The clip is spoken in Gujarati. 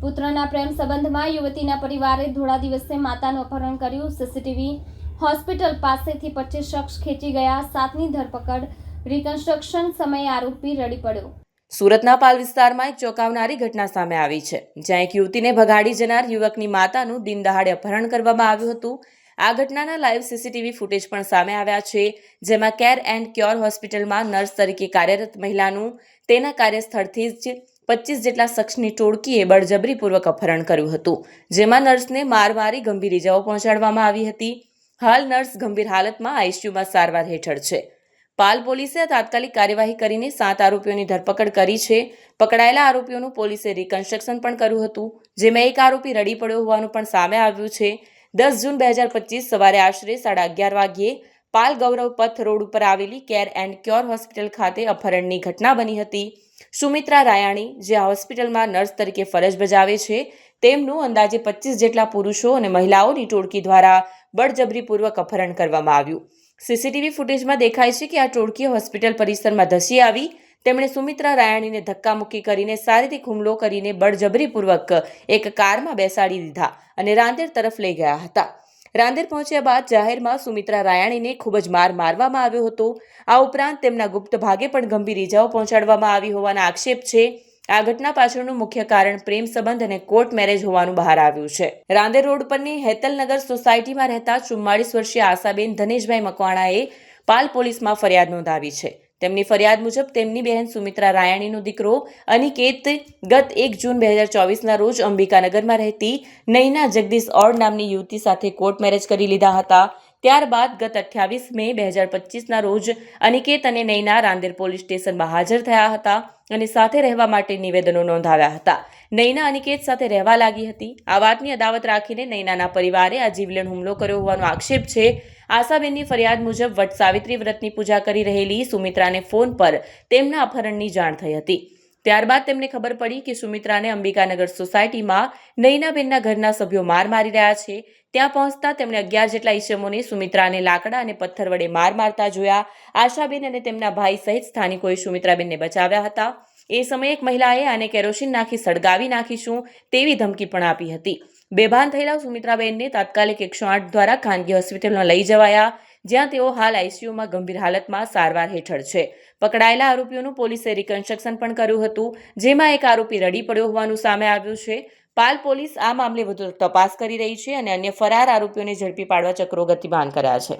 પુત્રના પ્રેમ સંબંધમાં યુવતીના પરિવારે ધોળા દિવસે માતાનું અપહરણ કર્યું. સીસીટીવી હોસ્પિટલ પાસેથી 25 શખ્સ ખેંચી ગયા. 7ની ધરપકડ. રિકન્સ્ટ્રક્શન સમયે આરોપી રડી પડ્યો. સુરતના પાલ વિસ્તારમાં એક ચોંકાવનારી ઘટના સામે આવી છે, જ્યાં એક યુવતીને ભગાડી જનાર યુવકની માતાનું દિનદહાડે અપહરણ કરવામાં આવ્યું હતું. આ ઘટનાના લાઈવ સીસીટીવી ફૂટેજ પણ સામે આવ્યા છે, જેમાં કેર એન્ડ ક્યોર હોસ્પિટલમાં નર્સ તરીકે કાર્યરત મહિલાનું તેના કાર્યસ્થળથી જ 25 જેટલા શખ્સની ટોળકીએ બળજબરીપૂર્વક અપહરણ કર્યું હતું, જેમાં નર્સને માર મારી ગંભીર ઇજાઓ પહોંચાડવામાં આવી હતી. હાલ નર્સ ગંભીર હાલતમાં આઈસીયુમાં સારવાર હેઠળ છે. પાલ પોલીસે તાત્કાલિક કાર્યવાહી કરીને 7 આરોપીઓની ધરપકડ કરી છે. પકડાયેલા આરોપીઓનું પોલીસે રિકન્સ્ટ્રક્શન પણ કર્યું હતું, જેમાં એક આરોપી રડી પડ્યો હોવાનું પણ સામે આવ્યું છે. 10 જૂન 2025 સવારે આશરે 11:30 વાગ્યે પાલ ગૌરવ પથ રોડ ઉપર આવેલી કેર એન્ડ ક્યોર હોસ્પિટલ ખાતે અપહરણની ઘટના બની હતી. સુમિત્રા રાયાણી, જે આ હોસ્પિટલમાં નર્સ તરીકે ફરજ બજાવે છે, તેમનું અંદાજે 25 જેટલા પુરુષો અને મહિલાઓની ટોળકી દ્વારા બળજબરીપૂર્વક અપહરણ કરવામાં આવ્યું. સીસીટીવી ફૂટેજમાં દેખાય છે કે આ ટોળકીએ હોસ્પિટલ પરિસરમાં ધસી આવી તેમણે સુમિત્રા રાયાણીને ધક્કામુક્કી કરીને શારીરિક હુમલો કરીને બળજબરીપૂર્વક એક કારમાં બેસાડી દીધા અને રાંદેર તરફ લઈ ગયા હતા. રાંદેર પહોંચ્યા બાદ જાહેરમાં સુમિત્રા રાયાણીને ખૂબ જ મારવામાં આવ્યો હતો. આ ઉપરાંત તેમના ગુપ્ત ભાગે પણ ગંભીર ઇજાઓ પહોંચાડવામાં આવી હોવાના આક્ષેપ છે. આ ઘટના પાછળનું મુખ્ય કારણ પ્રેમ સંબંધ અને કોર્ટ મેરેજ હોવાનું બહાર આવ્યું છે. રાંદેર રોડ પરની હેતલનગર સોસાયટીમાં રહેતા 44 વર્ષીય આશાબેન ધનેશભાઈ મકવાણાએ પાલ પોલીસમાં ફરિયાદ નોંધાવી છે. તેમની ફરિયાદ મુજબ તેમની બહેન સુમિત્રા રાયાણીનો દીકરો અનિકેત ગત 1 જૂન 2024ના રોજ અંબિકાનગરમાં રહેતી નૈના જગદીશ ઓડ નામની યુવતી સાથે કોર્ટ મેરેજ કરી લીધા હતા. ત્યારબાદ ગત 28 મે 2025ના રોજ અનિકેત અને નૈના રાંદેર પોલીસ સ્ટેશનમાં હાજર થયા હતા અને સાથે રહેવા માટે નિવેદનો નોંધાવ્યા હતા. નૈના અનિકેત સાથે રહેવા લાગી હતી. આ વાતની અદાવત રાખીને નૈનાના પરિવારે આ જીવલેણ હુમલો કર્યો હોવાનો આક્ષેપ છે. આશાબેનની ફરિયાદ મુજબ વટ સાવિત્રી વ્રતની પૂજા કરી રહેલી સુમિત્રાને ફોન પર તેમના અપહરણની જાણ થઈ હતી. ત્યારબાદ તેમને ખબર પડી કે સુમિત્રાને અંબિકાનગર સોસાયટીમાં નૈનાબેનના ઘરના સભ્યો માર મારી રહ્યા છે. ત્યાં પહોંચતા તેમણે 11 જેટલા ઈસમોને સુમિત્રાને લાકડા અને પથ્થર વડે મારતા જોયા. આશાબેન અને તેમના ભાઈ સહિત સ્થાનિકોએ સુમિત્રાબેનને બચાવ્યા હતા. એ સમયે એક મહિલાએ આને કેરોસીન નાખી સળગાવી નાખીશું તેવી ધમકી પણ આપી હતી. બેભાન થયેલા સુમિત્રાબેનને તાત્કાલિક 108 દ્વારા ખાનગી હોસ્પિટલમાં લઈ જવાયા, જ્યાં તેઓ હાલ આઈસીયુમાં ગંભીર હાલતમાં સારવાર હેઠળ છે. પકડાયેલા આરોપીઓનું પોલીસે રિકન્સ્ટ્રક્શન પણ કર્યું હતું, જેમાં એક આરોપી રડી પડ્યો હોવાનું સામે આવ્યું છે. પાલ પોલીસ આ મામલે વધુ તપાસ કરી રહી છે અને અન્ય ફરાર આરોપીઓને ઝડપી પાડવા ચક્રો ગતિમાન કર્યા છે.